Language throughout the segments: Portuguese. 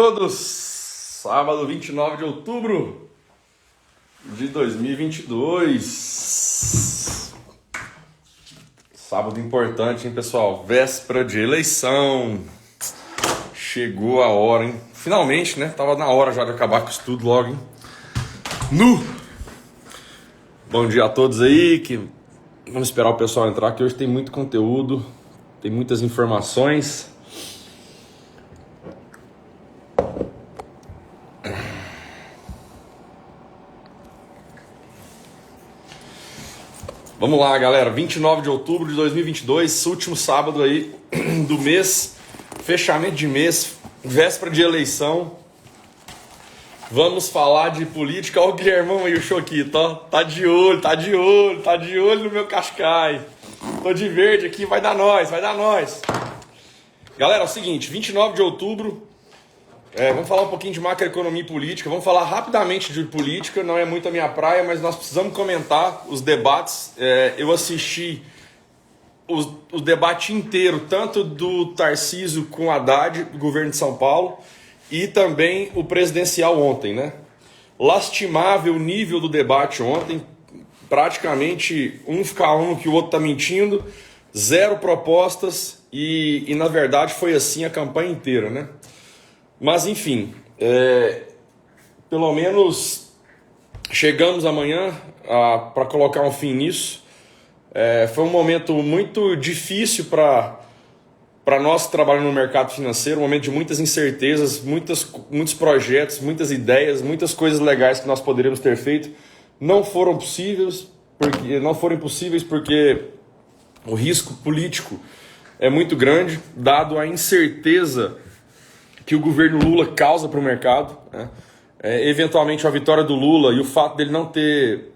Todos, sábado 29 de outubro de 2022. Sábado importante, hein, pessoal? Véspera de eleição. Chegou a hora, hein? Finalmente, né? Tava na hora já de acabar com isso tudo logo, hein? Bom dia a todos aí, vamos esperar o pessoal entrar, que hoje tem muito conteúdo, tem muitas informações. Vamos lá, galera, 29 de outubro de 2022, último sábado aí do mês, fechamento de mês, véspera de eleição. Vamos falar de política. Olha o Guilhermão aí, o Choquito, ó. Tá de olho no meu Cascai. Tô de verde aqui, vai dar nós. Galera, é o seguinte, 29 de outubro, vamos falar um pouquinho de macroeconomia e política, vamos falar rapidamente de política, não é muito a minha praia, mas nós precisamos comentar os debates. Eu assisti o debate inteiro, tanto do Tarcísio com o Haddad, do governo de São Paulo, e também o presidencial ontem, né? Lastimável o nível do debate ontem, praticamente um fica que o outro tá mentindo, zero propostas e na verdade foi assim a campanha inteira, né? Mas enfim, pelo menos chegamos amanhã para colocar um fim nisso. Foi um momento muito difícil para nós que trabalhamos no mercado financeiro, um momento de muitas incertezas, muitos projetos, muitas ideias, muitas coisas legais que nós poderíamos ter feito não foram impossíveis porque o risco político é muito grande, dado a incerteza que o governo Lula causa para o mercado, né? Eventualmente a vitória do Lula e o fato dele não ter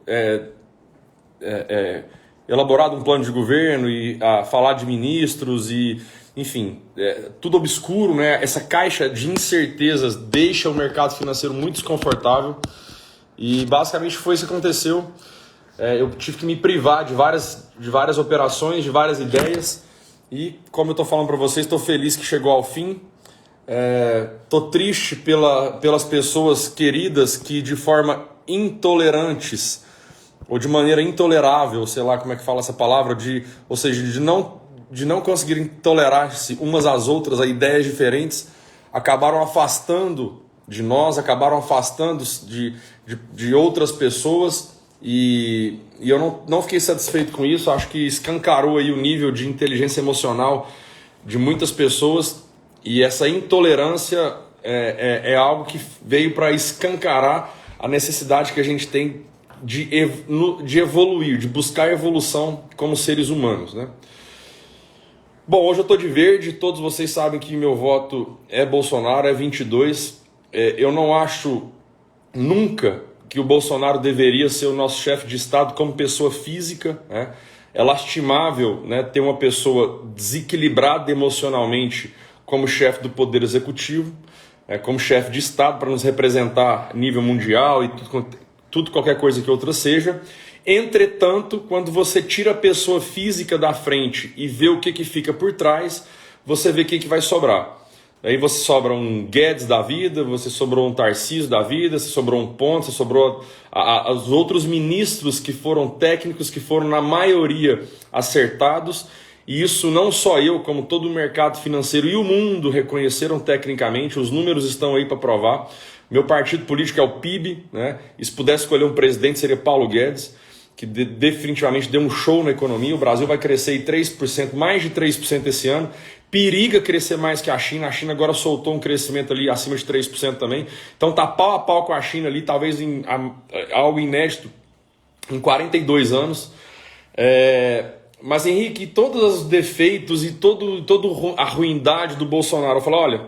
elaborado um plano de governo e falar de ministros e, enfim, tudo obscuro, né? Essa caixa de incertezas deixa o mercado financeiro muito desconfortável e basicamente foi isso que aconteceu. Eu tive que me privar de várias operações, de várias ideias e, como eu estou falando para vocês, estou feliz que chegou ao fim. Tô triste pelas pessoas queridas que de forma intolerantes ou de maneira intolerável, sei lá como é que fala essa palavra, ou seja, de não conseguirem tolerar-se umas às outras, a ideias diferentes, acabaram afastando de nós, acabaram afastando de outras pessoas e eu não fiquei satisfeito com isso. Acho que escancarou aí o nível de inteligência emocional de muitas pessoas. E essa intolerância é algo que veio para escancarar a necessidade que a gente tem de evoluir, de buscar evolução como seres humanos, né? Bom, hoje eu estou de verde, todos vocês sabem que meu voto é Bolsonaro, é 22. Eu não acho nunca que o Bolsonaro deveria ser o nosso chefe de Estado como pessoa física, né? É lastimável, né, ter uma pessoa desequilibrada emocionalmente como chefe do Poder Executivo, como chefe de Estado para nos representar a nível mundial e tudo qualquer coisa que outra seja. Entretanto, quando você tira a pessoa física da frente e vê o que fica por trás, você vê o que vai sobrar. Aí você sobra um Guedes da vida, você sobrou um Tarcísio da vida, você sobrou um Pontes, você sobrou os outros ministros que foram técnicos, que foram na maioria acertados. E isso não só eu, como todo o mercado financeiro e o mundo reconheceram tecnicamente, os números estão aí para provar. Meu partido político é o PIB, né? E se pudesse escolher um presidente seria Paulo Guedes, que definitivamente deu um show na economia. O Brasil vai crescer em 3%, mais de 3% esse ano. Periga crescer mais que a China agora soltou um crescimento ali acima de 3% também. Então tá pau a pau com a China ali, talvez algo inédito em 42 anos. Mas, Henrique, todos os defeitos e toda a ruindade do Bolsonaro, eu falo, olha,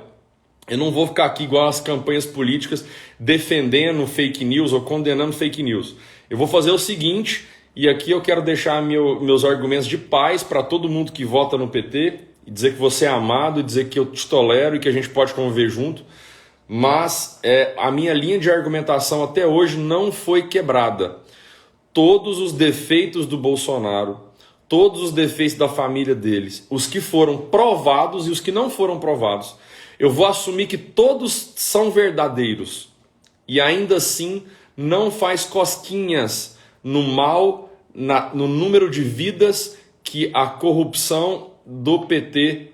eu não vou ficar aqui igual as campanhas políticas defendendo fake news ou condenando fake news. Eu vou fazer o seguinte, e aqui eu quero deixar meus argumentos de paz para todo mundo que vota no PT, e dizer que você é amado, e dizer que eu te tolero e que a gente pode conviver junto, mas a minha linha de argumentação até hoje não foi quebrada. Todos os defeitos do Bolsonaro, todos os defeitos da família deles, os que foram provados e os que não foram provados, Eu vou assumir que todos são verdadeiros e ainda assim não faz cosquinhas no mal, no número de vidas que a corrupção do PT,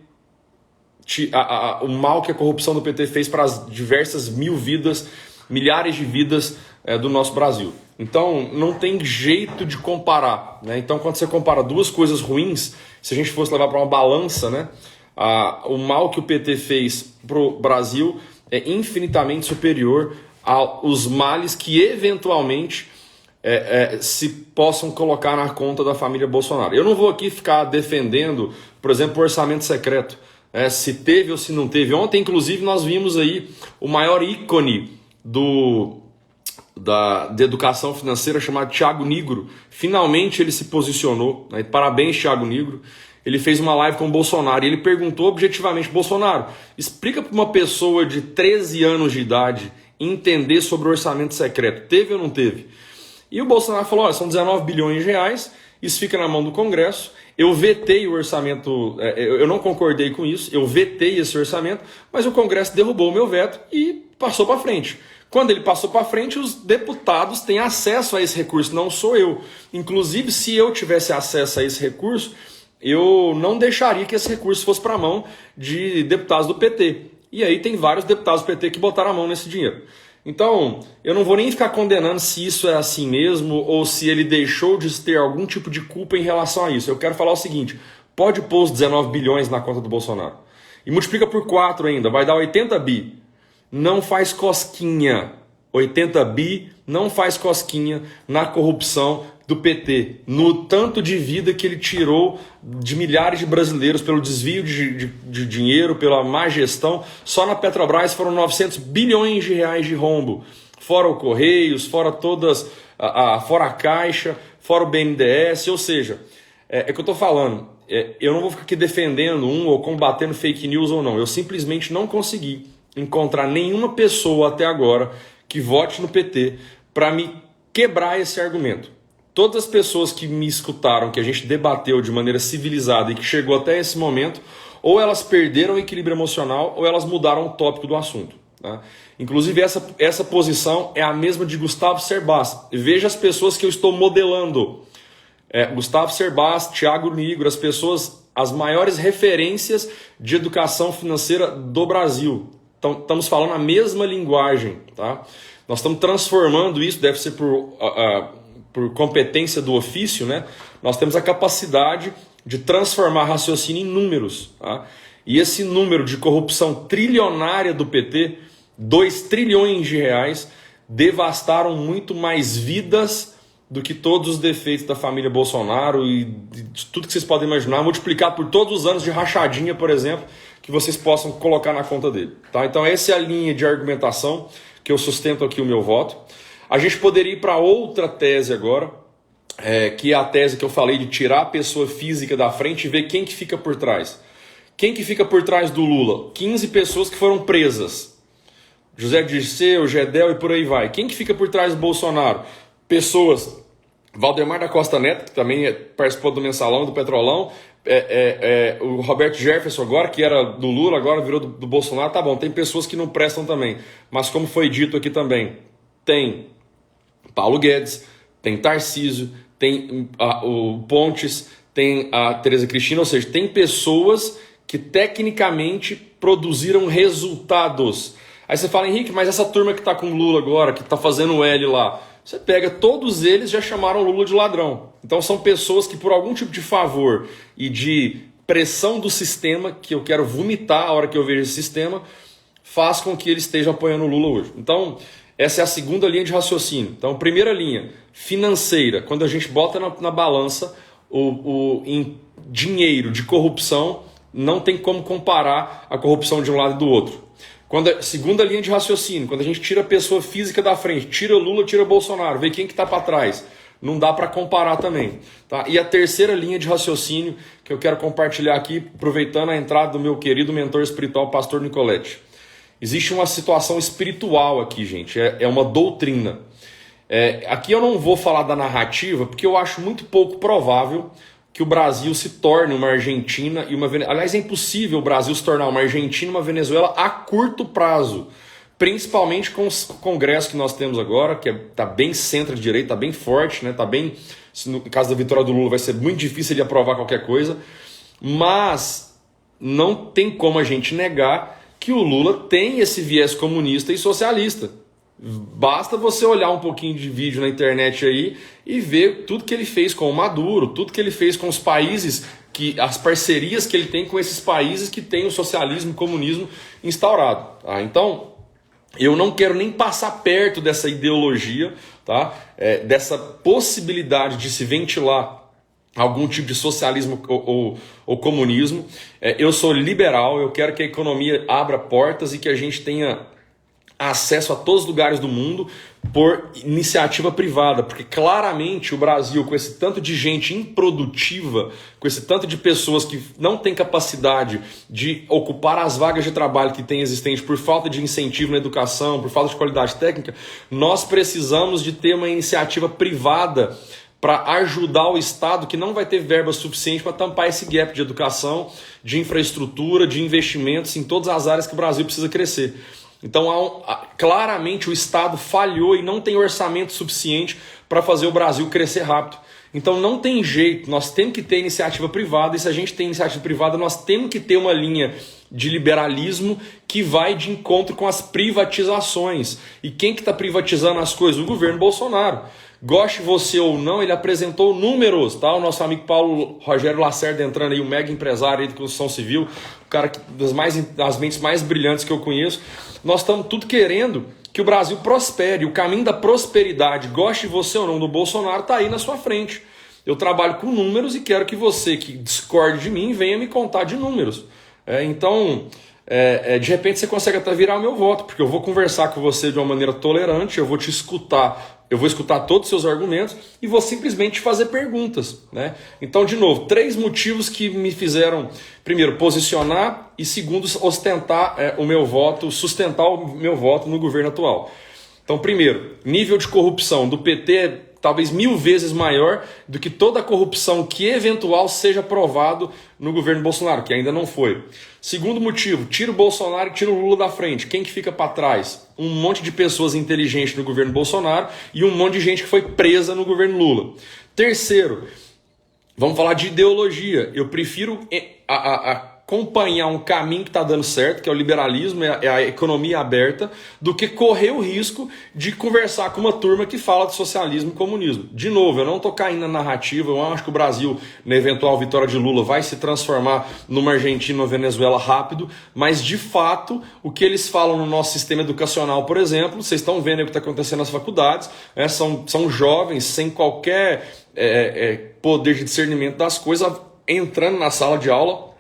o mal que a corrupção do PT fez para as diversas mil vidas, milhares de vidas do nosso Brasil. Então não tem jeito de comparar, né? Então quando você compara duas coisas ruins, se a gente fosse levar para uma balança, né, o mal que o PT fez para o Brasil é infinitamente superior aos males que eventualmente se possam colocar na conta da família Bolsonaro. Eu não vou aqui ficar defendendo, por exemplo, o orçamento secreto, se teve ou se não teve. Ontem, inclusive, nós vimos aí o maior ícone da educação financeira, chamado Thiago Nigro. Finalmente ele se posicionou, né? Parabéns, Thiago Nigro. Ele fez uma live com o Bolsonaro e ele perguntou objetivamente: Bolsonaro, explica para uma pessoa de 13 anos de idade entender sobre o orçamento secreto, teve ou não teve? E o Bolsonaro falou: olha, são 19 bilhões de reais, isso fica na mão do Congresso. Eu vetei o orçamento, eu não concordei com isso, eu vetei esse orçamento, mas o Congresso derrubou o meu veto e passou para frente. Quando ele passou para frente, os deputados têm acesso a esse recurso, não sou eu. Inclusive, se eu tivesse acesso a esse recurso, eu não deixaria que esse recurso fosse para a mão de deputados do PT. E aí tem vários deputados do PT que botaram a mão nesse dinheiro. Então, eu não vou nem ficar condenando se isso é assim mesmo ou se ele deixou de ter algum tipo de culpa em relação a isso. Eu quero falar o seguinte: pode pôr os 19 bilhões na conta do Bolsonaro. E multiplica por 4 ainda, vai dar 80 bi. Não faz cosquinha. 80 bi não faz cosquinha na corrupção do PT, no tanto de vida que ele tirou de milhares de brasileiros pelo desvio de dinheiro, pela má gestão. Só na Petrobras foram 900 bilhões de reais de rombo, fora o Correios, fora fora a Caixa, fora o BNDES. Ou seja, é que eu estou falando, eu não vou ficar aqui defendendo ou combatendo fake news ou não. Eu simplesmente não consegui encontrar nenhuma pessoa até agora que vote no PT para me quebrar esse argumento. Todas as pessoas que me escutaram, que a gente debateu de maneira civilizada e que chegou até esse momento, ou elas perderam o equilíbrio emocional ou elas mudaram o tópico do assunto. Tá? Inclusive essa posição é a mesma de Gustavo Cerbasi. Veja as pessoas que eu estou modelando. Gustavo Cerbasi, Thiago Nigro, as maiores referências de educação financeira do Brasil. Então, estamos falando a mesma linguagem. Tá? Nós estamos transformando isso, deve ser por competência do ofício, né? Nós temos a capacidade de transformar raciocínio em números. Tá? E esse número de corrupção trilionária do PT, 2 trilhões de reais, devastaram muito mais vidas do que todos os defeitos da família Bolsonaro e de tudo que vocês podem imaginar, multiplicado por todos os anos de rachadinha, por exemplo, que vocês possam colocar na conta dele. Tá? Então essa é a linha de argumentação que eu sustento aqui o meu voto. A gente poderia ir para outra tese agora, que é a tese que eu falei de tirar a pessoa física da frente e ver quem que fica por trás. Quem que fica por trás do Lula? 15 pessoas que foram presas. José Dirceu, Gedel e por aí vai. Quem que fica por trás do Bolsonaro? Pessoas, Valdemar da Costa Neto, que também participou do Mensalão, do Petrolão, o Roberto Jefferson agora, que era do Lula, agora virou do Bolsonaro. Tá bom, tem pessoas que não prestam também. Mas como foi dito aqui também, tem Paulo Guedes, tem Tarcísio, tem o Pontes, tem a Tereza Cristina, ou seja, tem pessoas que tecnicamente produziram resultados. Aí você fala: Henrique, mas essa turma que está com o Lula agora, que está fazendo o L lá, você pega, todos eles já chamaram o Lula de ladrão. Então são pessoas que por algum tipo de favor e de pressão do sistema, que eu quero vomitar a hora que eu vejo esse sistema, faz com que eles estejam apoiando o Lula hoje. Então essa é a segunda linha de raciocínio. Então, primeira linha, financeira. Quando a gente bota na balança em dinheiro de corrupção, não tem como comparar a corrupção de um lado e do outro. Segunda linha de raciocínio, quando a gente tira a pessoa física da frente, tira Lula, tira Bolsonaro, vê quem que está para trás. Não dá para comparar também. Tá? E a terceira linha de raciocínio que eu quero compartilhar aqui, aproveitando a entrada do meu querido mentor espiritual, Pastor Nicolete. Existe uma situação espiritual aqui, gente. É uma doutrina. Aqui eu não vou falar da narrativa, porque eu acho muito pouco provável que o Brasil se torne uma Argentina e uma Venezuela. Aliás, é impossível o Brasil se tornar uma Argentina e uma Venezuela a curto prazo. Principalmente com os congressos que nós temos agora, que está bem centro-direita, está bem forte, né? Tá bem, no caso da vitória do Lula vai ser muito difícil de aprovar qualquer coisa, mas não tem como a gente negar que o Lula tem esse viés comunista e socialista. Basta você olhar um pouquinho de vídeo na internet aí e ver tudo que ele fez com o Maduro, tudo que ele fez com os países, as parcerias que ele tem com esses países que têm o socialismo e o comunismo instaurado. Tá? Então, eu não quero nem passar perto dessa ideologia, tá? Dessa possibilidade de se ventilar algum tipo de socialismo ou comunismo. Eu sou liberal, eu quero que a economia abra portas e que a gente tenha acesso a todos os lugares do mundo por iniciativa privada, porque claramente o Brasil, com esse tanto de gente improdutiva, com esse tanto de pessoas que não têm capacidade de ocupar as vagas de trabalho que tem existente por falta de incentivo na educação, por falta de qualidade técnica, nós precisamos de ter uma iniciativa privada para ajudar o Estado, que não vai ter verba suficiente para tampar esse gap de educação, de infraestrutura, de investimentos em todas as áreas que o Brasil precisa crescer. Então, claramente o Estado falhou e não tem orçamento suficiente para fazer o Brasil crescer rápido. Então não tem jeito, nós temos que ter iniciativa privada, e se a gente tem iniciativa privada, nós temos que ter uma linha de liberalismo que vai de encontro com as privatizações. E quem que está privatizando as coisas? O governo Bolsonaro. Goste você ou não, ele apresentou números, tá? O nosso amigo Paulo Rogério Lacerda entrando aí, um mega empresário aí de construção civil, o cara das mentes mais brilhantes que eu conheço. Nós estamos tudo querendo que o Brasil prospere. O caminho da prosperidade, goste você ou não, do Bolsonaro, está aí na sua frente. Eu trabalho com números e quero que você que discorde de mim venha me contar de números. Então, de repente você consegue até virar o meu voto, porque eu vou conversar com você de uma maneira tolerante, eu vou te escutar. Eu vou escutar todos os seus argumentos e vou simplesmente fazer perguntas, né? Então, de novo, 3 motivos que me fizeram, primeiro, posicionar e, segundo, ostentar o meu voto, sustentar o meu voto no governo atual. Então, primeiro, nível de corrupção do PT é talvez 1000 vezes maior do que toda a corrupção que eventual seja provado no governo Bolsonaro, que ainda não foi. Segundo motivo, tira o Bolsonaro e tira o Lula da frente. Quem que fica para trás? Um monte de pessoas inteligentes no governo Bolsonaro e um monte de gente que foi presa no governo Lula. Terceiro, vamos falar de ideologia. Eu prefiro acompanhar um caminho que está dando certo, que é o liberalismo, é a economia aberta, do que correr o risco de conversar com uma turma que fala de socialismo e comunismo. De novo, eu não estou caindo na narrativa, eu acho que o Brasil, na eventual vitória de Lula, vai se transformar numa Argentina ou Venezuela rápido, mas de fato, o que eles falam no nosso sistema educacional, por exemplo, vocês estão vendo o que está acontecendo nas faculdades, são jovens sem qualquer poder de discernimento das coisas, entrando na sala de aula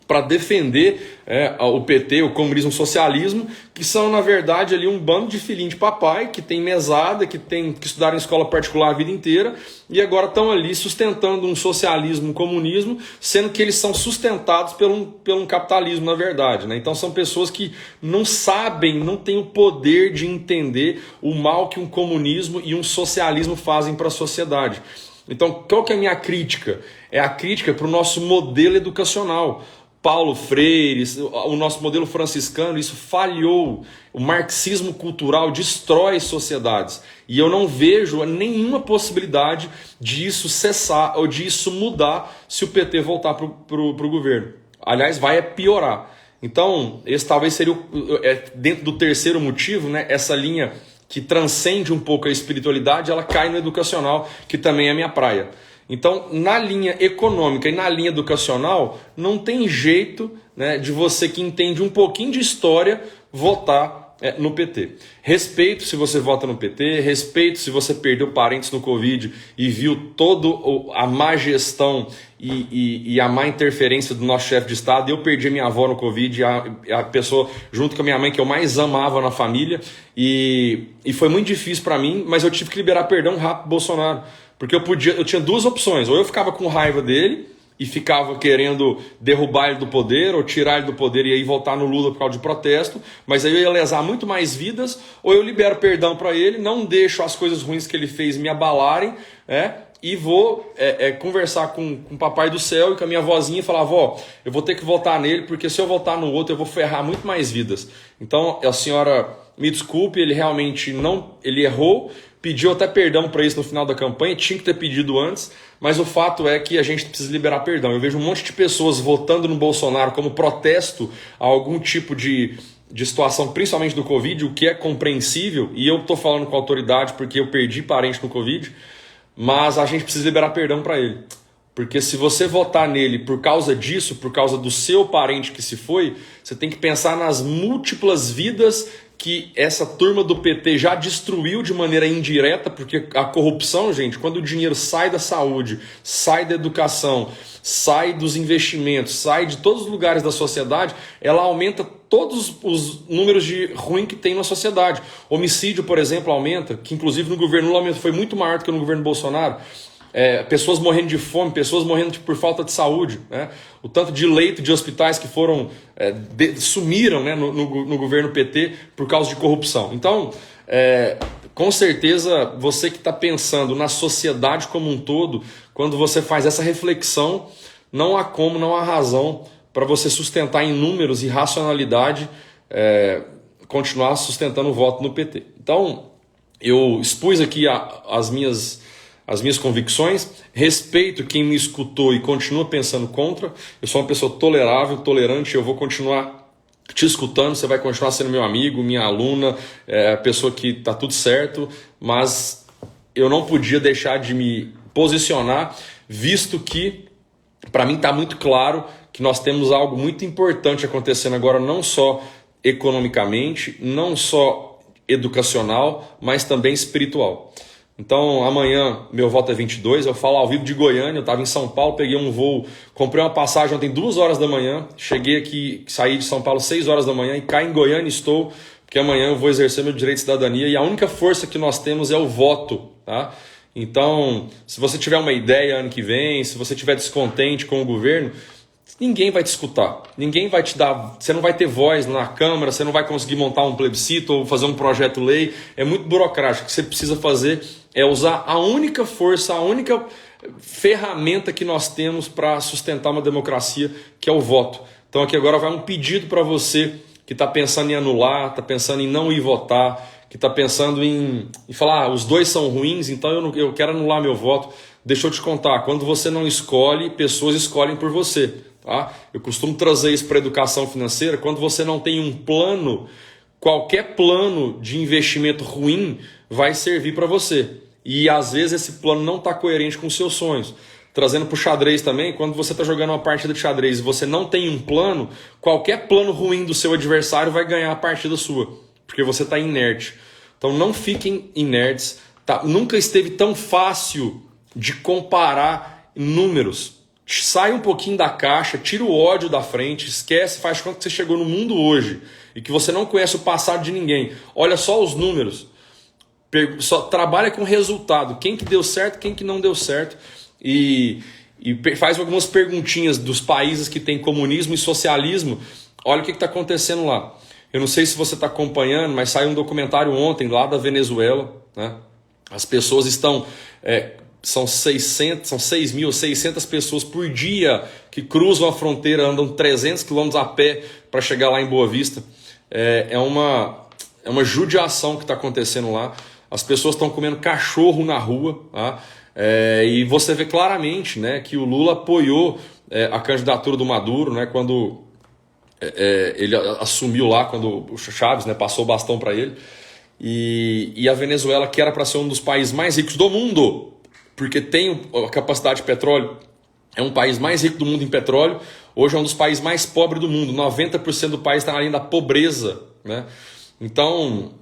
para defender o PT, o comunismo, o socialismo, que são, na verdade, ali um bando de filhinho de papai, que tem mesada, que estudaram em escola particular a vida inteira, e agora estão ali sustentando um socialismo, um comunismo, sendo que eles são sustentados por um capitalismo, na verdade, né? Então são pessoas que não sabem, não têm o poder de entender o mal que um comunismo e um socialismo fazem para a sociedade. Então, qual que é a minha crítica? É a crítica para o nosso modelo educacional. Paulo Freire, o nosso modelo franciscano, isso falhou. O marxismo cultural destrói sociedades. E eu não vejo nenhuma possibilidade disso cessar ou disso mudar se o PT voltar para o governo. Aliás, vai piorar. Então, esse talvez seria, dentro do terceiro motivo, né, essa linha que transcende um pouco a espiritualidade, ela cai no educacional, que também é minha praia. Então, na linha econômica e na linha educacional, não tem jeito, né, de você que entende um pouquinho de história votar no PT. Respeito se você vota no PT, respeito se você perdeu parentes no Covid e viu toda a má gestão e a má interferência do nosso chefe de Estado. Eu perdi a minha avó no Covid, a pessoa junto com a minha mãe que eu mais amava na família, e foi muito difícil para mim, mas eu tive que liberar perdão rápido pro Bolsonaro. Porque eu tinha 2 opções, ou eu ficava com raiva dele e ficava querendo derrubar ele do poder, ou tirar ele do poder e aí voltar no Lula por causa de protesto, mas aí eu ia lesar muito mais vidas, ou eu libero perdão para ele, não deixo as coisas ruins que ele fez me abalarem, e vou conversar com o papai do céu e com a minha vozinha e falar, vó, eu vou ter que votar nele, porque se eu votar no outro eu vou ferrar muito mais vidas. Então a senhora me desculpe, ele realmente ele errou, pediu até perdão para isso no final da campanha, tinha que ter pedido antes, mas o fato é que a gente precisa liberar perdão. Eu vejo um monte de pessoas votando no Bolsonaro como protesto a algum tipo de situação, principalmente do Covid, o que é compreensível, e eu estou falando com autoridade porque eu perdi parente no Covid, mas a gente precisa liberar perdão para ele. Porque se você votar nele por causa disso, por causa do seu parente que se foi, você tem que pensar nas múltiplas vidas que essa turma do PT já destruiu de maneira indireta, porque a corrupção, gente, quando o dinheiro sai da saúde, sai da educação, sai dos investimentos, sai de todos os lugares da sociedade, ela aumenta todos os números de ruim que tem na sociedade. Homicídio, por exemplo, aumenta, que inclusive no governo Lula foi muito maior do que no governo Bolsonaro. Pessoas morrendo de fome, pessoas morrendo por falta de saúde, né? O tanto de leito de hospitais que foram sumiram, né, no governo PT por causa de corrupção. Então, com certeza, você que está pensando na sociedade como um todo, quando você faz essa reflexão, não há como, não há razão para você sustentar em números e racionalidade, continuar sustentando o voto no PT. Então, eu expus aqui as minhas convicções, respeito quem me escutou e continua pensando contra. Eu sou uma pessoa tolerável, tolerante, eu vou continuar te escutando, você vai continuar sendo meu amigo, minha aluna, pessoa que está tudo certo, mas eu não podia deixar de me posicionar, visto que para mim está muito claro que nós temos algo muito importante acontecendo agora, não só economicamente, não só educacional, mas também espiritual. Então amanhã meu voto é 22, eu falo ao vivo de Goiânia, eu estava em São Paulo, peguei um voo, comprei uma passagem ontem 2 horas da manhã, cheguei aqui, saí de São Paulo 6 horas da manhã e cá em Goiânia estou, porque amanhã eu vou exercer meu direito de cidadania e a única força que nós temos é o voto, tá? Então, se você tiver uma ideia ano que vem, se você estiver descontente com o governo, ninguém vai te escutar, ninguém vai te dar, você não vai ter voz na Câmara, você não vai conseguir montar um plebiscito ou fazer um projeto-lei, é muito burocrático. O que você precisa fazer é usar a única força, a única ferramenta que nós temos para sustentar uma democracia, que é o voto. Então aqui agora vai um pedido para você que está pensando em anular, está pensando em não ir votar, que está pensando em falar, os dois são ruins, então eu quero anular meu voto. Deixa eu te contar, quando você não escolhe, pessoas escolhem por você. Tá? Eu costumo trazer isso para a educação financeira. Quando você não tem um plano, qualquer plano de investimento ruim vai servir para você. E às vezes esse plano não está coerente com os seus sonhos. Trazendo para o xadrez também, quando você está jogando uma partida de xadrez e você não tem um plano, qualquer plano ruim do seu adversário vai ganhar a partida sua, porque você está inerte. Então não fiquem inertes. Tá? Nunca esteve tão fácil de comparar números. Sai um pouquinho da caixa, tira o ódio da frente, esquece, faz conta que você chegou no mundo hoje e que você não conhece o passado de ninguém. Olha só os números. Só trabalha com resultado. Quem que deu certo, quem que não deu certo. E faz algumas perguntinhas dos países que tem comunismo e socialismo. Olha o que está acontecendo lá. Eu não sei se você está acompanhando, mas saiu um documentário ontem lá da Venezuela. Né? As pessoas estão... São 6.600 pessoas por dia que cruzam a fronteira, andam 300 quilômetros a pé para chegar lá em Boa Vista. É uma judiação que está acontecendo lá. As pessoas estão comendo cachorro na rua. Tá? E você vê claramente, né, que o Lula apoiou a candidatura do Maduro, né, quando ele assumiu lá, quando o Chaves, né, passou o bastão para ele. E a Venezuela, que era para ser um dos países mais ricos do mundo, porque tem a capacidade de petróleo, é um país mais rico do mundo em petróleo, hoje é um dos países mais pobres do mundo, 90% do país está na linha da pobreza. Né? Então,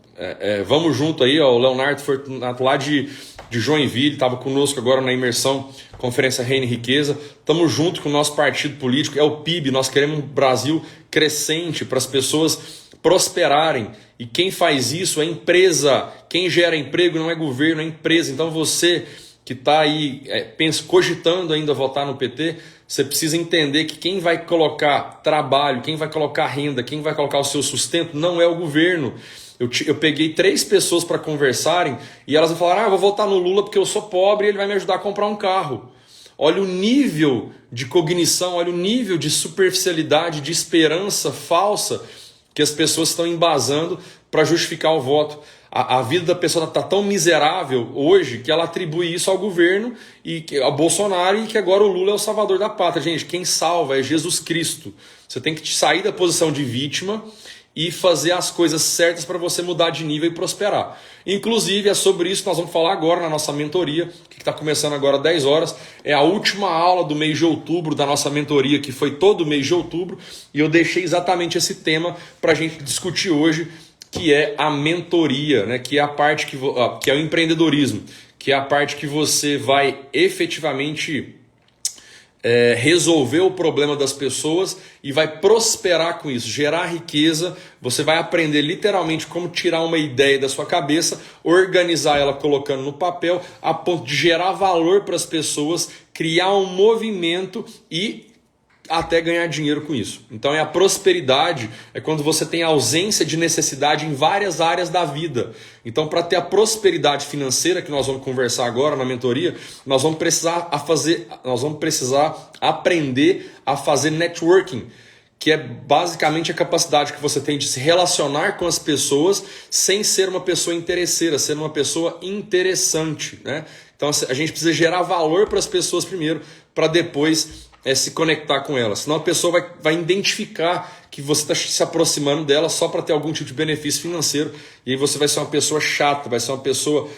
vamos junto aí, ó, o Leonardo Fortunato lá de Joinville, estava conosco agora na imersão, Conferência Reina e Riqueza, estamos junto com o nosso partido político, é o PIB, nós queremos um Brasil crescente para as pessoas prosperarem, e quem faz isso é empresa, quem gera emprego não é governo, é empresa. Então você que está aí cogitando ainda votar no PT, você precisa entender que quem vai colocar trabalho, quem vai colocar renda, quem vai colocar o seu sustento não é o governo. Eu peguei 3 pessoas para conversarem e elas falaram: eu vou votar no Lula porque eu sou pobre e ele vai me ajudar a comprar um carro. Olha o nível de cognição, olha o nível de superficialidade, de esperança falsa que as pessoas estão embasando para justificar o voto. A vida da pessoa está tão miserável hoje que ela atribui isso ao governo e ao Bolsonaro e que agora o Lula é o salvador da pátria. Gente, quem salva é Jesus Cristo. Você tem que sair da posição de vítima e fazer as coisas certas para você mudar de nível e prosperar. Inclusive, é sobre isso que nós vamos falar agora na nossa mentoria, que está começando agora às 10 horas. É a última aula do mês de outubro da nossa mentoria, que foi todo o mês de outubro, e eu deixei exatamente esse tema para a gente discutir hoje, que é a mentoria, né? Que é a parte que é o empreendedorismo, que é a parte que você vai efetivamente resolver o problema das pessoas e vai prosperar com isso, gerar riqueza. Você vai aprender literalmente como tirar uma ideia da sua cabeça, organizar ela colocando no papel, a ponto de gerar valor para as pessoas, criar um movimento e até ganhar dinheiro com isso. Então a prosperidade é quando você tem ausência de necessidade em várias áreas da vida. Então, para ter a prosperidade financeira, que nós vamos conversar agora na mentoria, nós vamos precisar aprender a fazer networking, que é basicamente a capacidade que você tem de se relacionar com as pessoas sem ser uma pessoa interesseira, ser uma pessoa interessante, né? Então a gente precisa gerar valor para as pessoas primeiro, para depois se conectar com elas. Senão a pessoa vai identificar que você está se aproximando dela só para ter algum tipo de benefício financeiro, e aí você vai ser uma pessoa chata, vai ser uma pessoa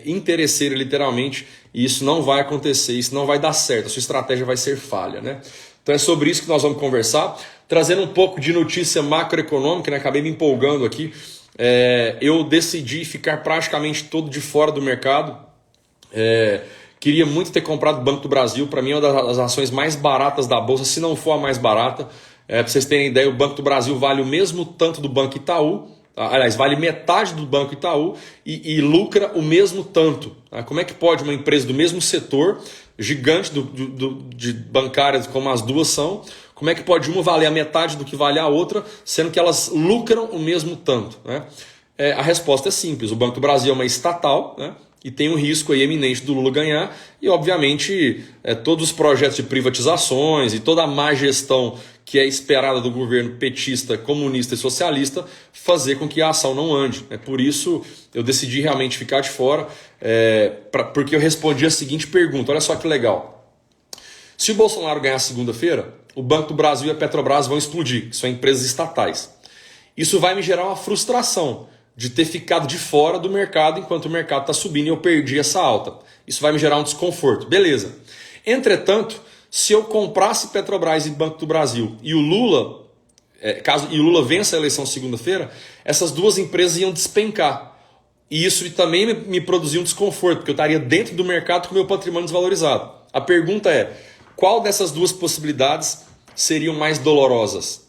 interesseira literalmente, e isso não vai acontecer, isso não vai dar certo, a sua estratégia vai ser falha, né? Então é sobre isso que nós vamos conversar, trazendo um pouco de notícia macroeconômica, né? Acabei me empolgando aqui. Eu decidi ficar praticamente todo de fora do mercado. Queria muito ter comprado o Banco do Brasil. Para mim é uma das ações mais baratas da Bolsa, se não for a mais barata. Para vocês terem ideia, o Banco do Brasil vale o mesmo tanto do Banco Itaú. Aliás, vale metade do Banco Itaú e lucra o mesmo tanto. Como é que pode uma empresa do mesmo setor, gigante de bancárias como as duas são, como é que pode uma valer a metade do que vale a outra, sendo que elas lucram o mesmo tanto, né? A resposta é simples. O Banco do Brasil é uma estatal, né? E tem um risco aí eminente do Lula ganhar, e obviamente todos os projetos de privatizações e toda a má gestão que é esperada do governo petista, comunista e socialista fazer com que a ação não ande. Por isso eu decidi realmente ficar de fora, porque eu respondi a seguinte pergunta, olha só que legal. Se o Bolsonaro ganhar segunda-feira, o Banco do Brasil e a Petrobras vão explodir, que são empresas estatais. Isso vai me gerar uma frustração de ter ficado de fora do mercado enquanto o mercado está subindo e eu perdi essa alta. Isso vai me gerar um desconforto. Beleza. Entretanto, se eu comprasse Petrobras e Banco do Brasil e o Lula, caso o Lula vença a eleição segunda-feira, essas duas empresas iam despencar. E isso também me produzia um desconforto, porque eu estaria dentro do mercado com o meu patrimônio desvalorizado. A pergunta é, qual dessas duas possibilidades seriam mais dolorosas?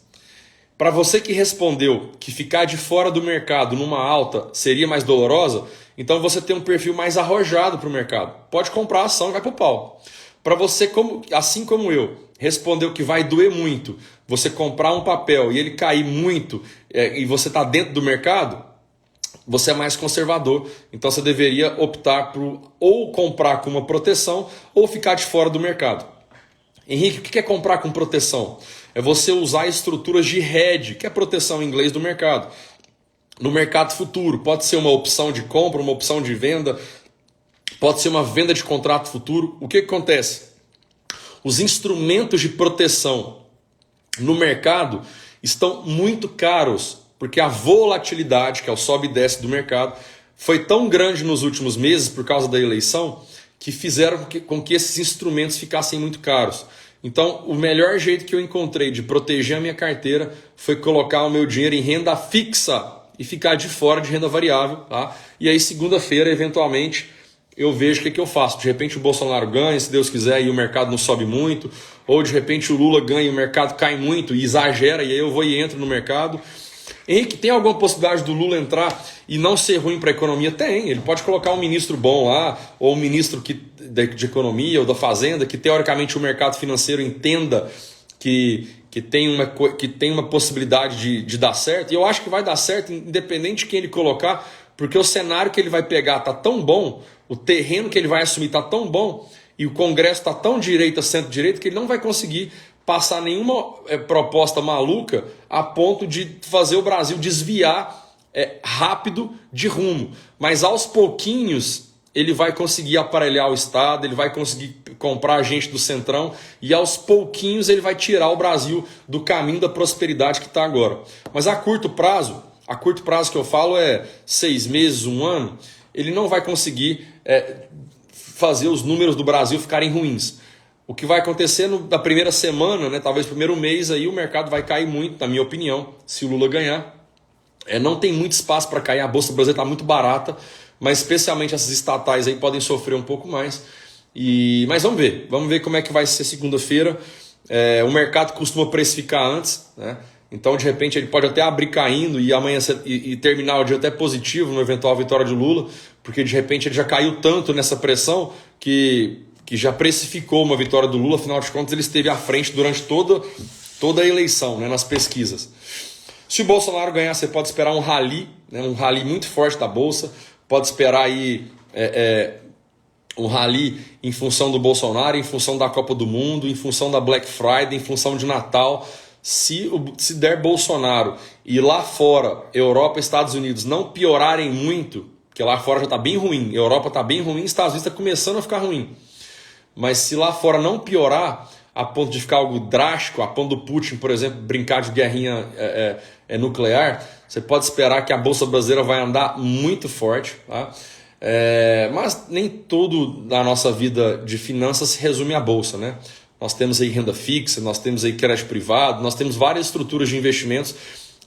Para você que respondeu que ficar de fora do mercado numa alta seria mais dolorosa, então você tem um perfil mais arrojado para o mercado. Pode comprar a ação e vai para o pau. Para você, assim como eu, respondeu que vai doer muito, você comprar um papel e ele cair muito e você está dentro do mercado, você é mais conservador. Então você deveria optar por ou comprar com uma proteção ou ficar de fora do mercado. Henrique, o que é comprar com proteção? É você usar estruturas de hedge, que é proteção em inglês do mercado. No mercado futuro, pode ser uma opção de compra, uma opção de venda, pode ser uma venda de contrato futuro. O que acontece? Os instrumentos de proteção no mercado estão muito caros, porque a volatilidade, que é o sobe e desce do mercado, foi tão grande nos últimos meses por causa da eleição, que fizeram com que esses instrumentos ficassem muito caros. Então, o melhor jeito que eu encontrei de proteger a minha carteira foi colocar o meu dinheiro em renda fixa e ficar de fora de renda variável. Tá? E aí, segunda-feira, eventualmente, eu vejo o que eu faço. De repente o Bolsonaro ganha, se Deus quiser, e o mercado não sobe muito. Ou de repente o Lula ganha e o mercado cai muito e exagera, e aí eu vou e entro no mercado. Henrique, tem alguma possibilidade do Lula entrar e não ser ruim para a economia? Tem. Ele pode colocar um ministro bom lá, ou um ministro de economia ou da fazenda, que teoricamente o mercado financeiro entenda que que tem uma possibilidade de dar certo, e eu acho que vai dar certo independente de quem ele colocar, porque o cenário que ele vai pegar tá tão bom, o terreno que ele vai assumir tá tão bom, e o Congresso tá tão direita, centro-direita, que ele não vai conseguir passar nenhuma proposta maluca a ponto de fazer o Brasil desviar rápido de rumo. Mas aos pouquinhos ele vai conseguir aparelhar o Estado, ele vai conseguir comprar gente do Centrão e aos pouquinhos ele vai tirar o Brasil do caminho da prosperidade que está agora. Mas a curto prazo que eu falo é 6 meses, 1 ano, ele não vai conseguir fazer os números do Brasil ficarem ruins. O que vai acontecer na primeira semana, né, talvez primeiro mês, aí o mercado vai cair muito, na minha opinião, se o Lula ganhar. Não tem muito espaço para cair, a Bolsa Brasileira está muito barata, mas especialmente essas estatais aí podem sofrer um pouco mais. Mas vamos ver como é que vai ser segunda-feira. O mercado costuma precificar antes, né? Então de repente ele pode até abrir caindo e amanhã e terminar o dia até positivo no eventual vitória de Lula, porque de repente ele já caiu tanto nessa pressão que já precificou uma vitória do Lula. Afinal de contas ele esteve à frente durante toda a eleição, né, nas pesquisas. Se o Bolsonaro ganhar, você pode esperar um rally, né, um rally muito forte da Bolsa, pode esperar aí um rally em função do Bolsonaro, em função da Copa do Mundo, em função da Black Friday, em função de Natal. Se der Bolsonaro e lá fora, Europa e Estados Unidos, não piorarem muito, porque lá fora já está bem ruim, Europa está bem ruim, Estados Unidos está começando a ficar ruim. Mas se lá fora não piorar, a ponto de ficar algo drástico, a ponto do Putin, por exemplo, brincar de guerrinha nuclear, você pode esperar que a Bolsa Brasileira vai andar muito forte. Tá? Mas nem tudo na nossa vida de finanças se resume à Bolsa, né? Nós temos aí renda fixa, nós temos aí crédito privado, nós temos várias estruturas de investimentos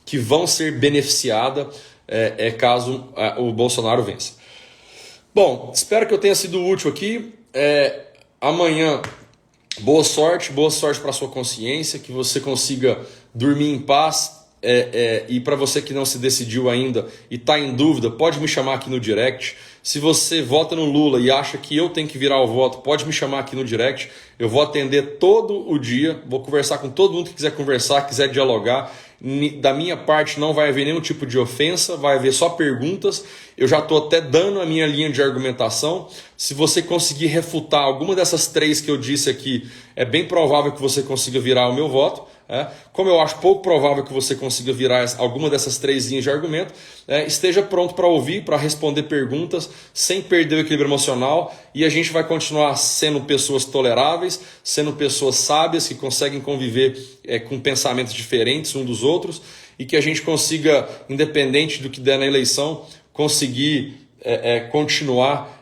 que vão ser beneficiadas caso o Bolsonaro vença. Bom, espero que eu tenha sido útil aqui. Amanhã, boa sorte para a sua consciência, que você consiga dormir em paz. E para você que não se decidiu ainda e está em dúvida, pode me chamar aqui no direct. Se você vota no Lula e acha que eu tenho que virar o voto, pode me chamar aqui no direct. Eu vou atender todo o dia, vou conversar com todo mundo que quiser conversar, quiser dialogar. Da minha parte não vai haver nenhum tipo de ofensa, vai haver só perguntas. Eu já estou até dando a minha linha de argumentação. Se você conseguir refutar alguma dessas 3 que eu disse aqui, é bem provável que você consiga virar o meu voto. Como eu acho pouco provável que você consiga virar alguma dessas 3 linhas de argumento, esteja pronto para ouvir, para responder perguntas, sem perder o equilíbrio emocional, e a gente vai continuar sendo pessoas toleráveis, sendo pessoas sábias que conseguem conviver com pensamentos diferentes uns dos outros, e que a gente consiga, independente do que der na eleição, conseguir continuar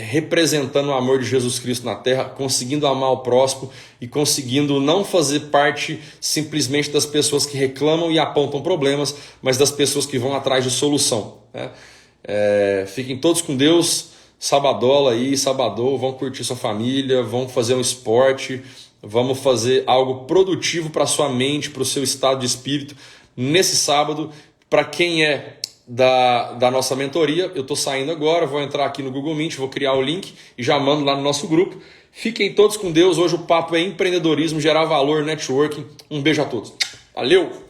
representando o amor de Jesus Cristo na Terra, conseguindo amar o próximo e conseguindo não fazer parte simplesmente das pessoas que reclamam e apontam problemas, mas das pessoas que vão atrás de solução. Né? Fiquem todos com Deus, sabadola aí, sabadou, vão curtir sua família, vão fazer um esporte, vamos fazer algo produtivo para a sua mente, para o seu estado de espírito nesse sábado. Para quem da nossa mentoria, eu estou saindo agora, vou entrar aqui no Google Meet, vou criar o link e já mando lá no nosso grupo. Fiquem todos com Deus, hoje o papo é empreendedorismo, gerar valor, networking. Um beijo a todos. Valeu!